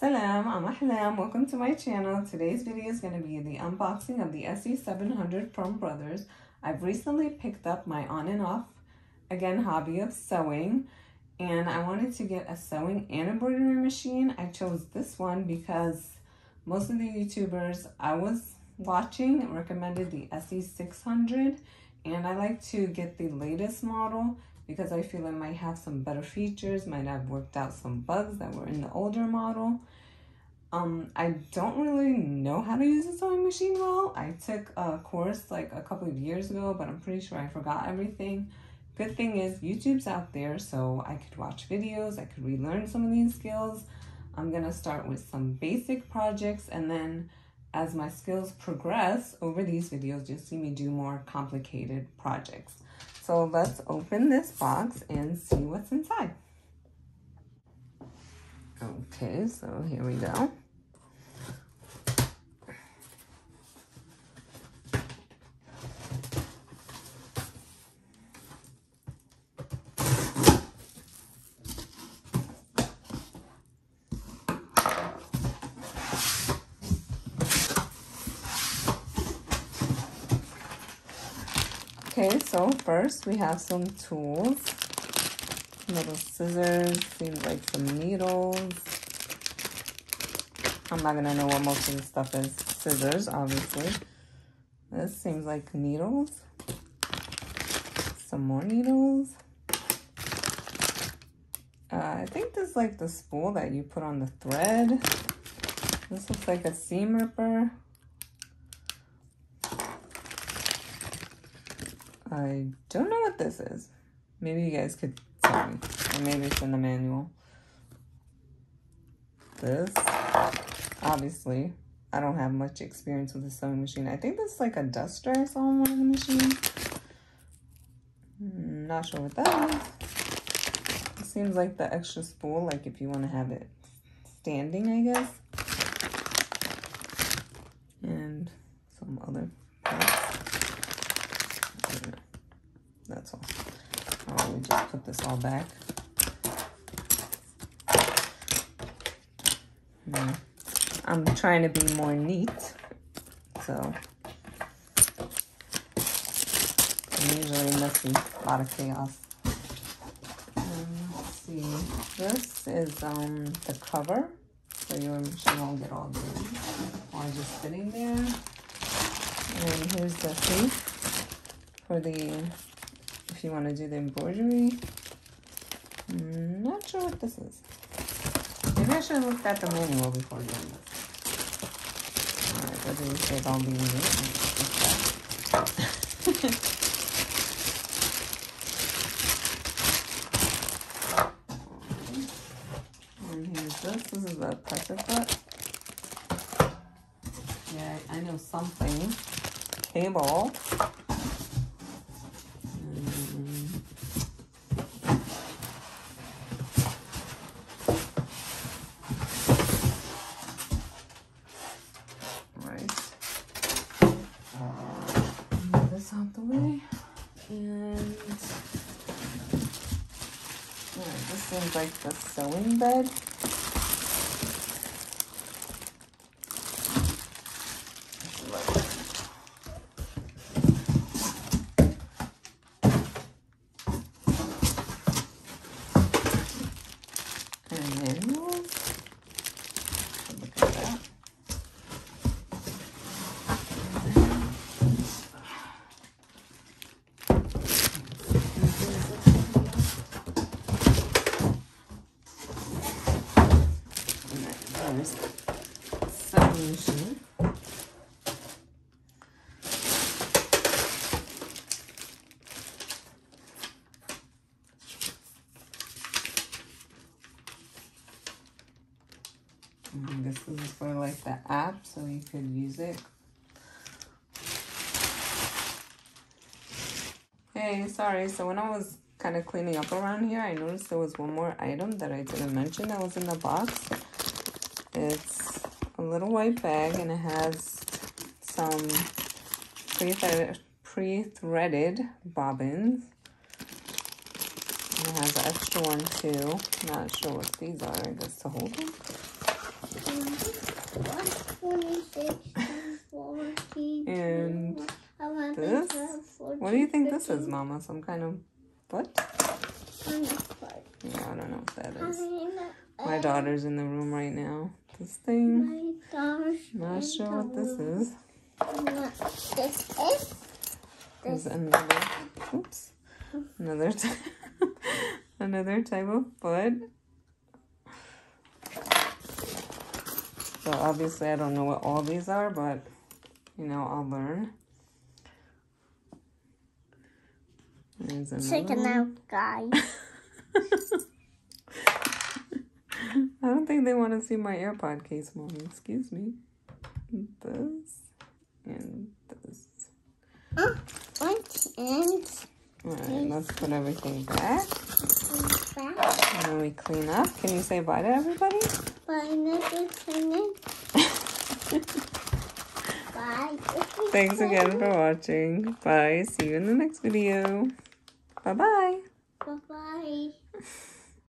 Salam, I'm Ahlam. Welcome to my channel. Today's video is going to be the unboxing of the SE700 from Brothers. I've recently picked up my on and off, again, hobby of sewing, and I wanted to get a sewing and embroidery machine. I chose this one because most of the YouTubers I was watching recommended the SE600, and I like to get the latest model because I feel it might have some better features, might have worked out some bugs that were in the older model. I don't really know how to use a sewing machine well. I took a course like a couple of years ago, but I'm pretty sure I forgot everything. Good thing is YouTube's out there, so I could watch videos, I could relearn some of these skills. I'm gonna start with some basic projects, and then as my skills progress over these videos, you'll see me do more complicated projects. So let's open this box and see what's inside. Okay, so here we go. Okay, so first we have some tools, little scissors, seems like some needles. I'm not gonna know what most of the stuff is. Scissors, obviously. This seems like needles. Some more needles. I think this is like the spool that you put on the thread. This looks like a seam ripper. I don't know what this is. Maybe you guys could tell me. Or maybe it's in the manual. This, obviously, I don't have much experience with the sewing machine. I think this is like a duster I saw on one of the machines. Not sure what that is. It seems like the extra spool, like if you want to have it standing, I guess. And some other parts. That's all. Oh, we just put this all back. I'm trying to be more neat, so I'm usually messy, a lot of chaos. Let's see, this is the cover, so your machine won't get all dirty while just sitting there. And here's the tape for the, if you want to do the embroidery. Not sure what this is. Maybe I should have looked at the manual before doing this. Alright, what did we say about being neat? And here's this. This is a pressure foot. Yeah, I know something. Cable. Out the way, and this seems like the sewing bed. And manuals. Look at that. Sewing machine. I guess this is for like the app, so you could use it. Hey, sorry, so when I was kind of cleaning up around here, I noticed there was one more item that I didn't mention that was in the box. It's a little white bag, and it has some pre-threaded bobbins. And it has an extra one too. Not sure what these are, I guess to hold them. 26, 14, And 11, this? 12, 14, What do you think this 15, is, Mama? Some kind of foot? Yeah, I don't know what that is. My daughter's in the room right now. This thing. Not sure what this is. There's another. Oops. Another type of foot. So obviously I don't know what all these are, but you know, I'll learn. There's Check it out, guys. I don't think they want to see my AirPod case, Mommy. Excuse me. This and this. Alright, let's put everything back. And then we clean up. Can you say bye to everybody? Bye. Thanks again for watching. Bye. See you in the next video. Bye-bye. Bye-bye.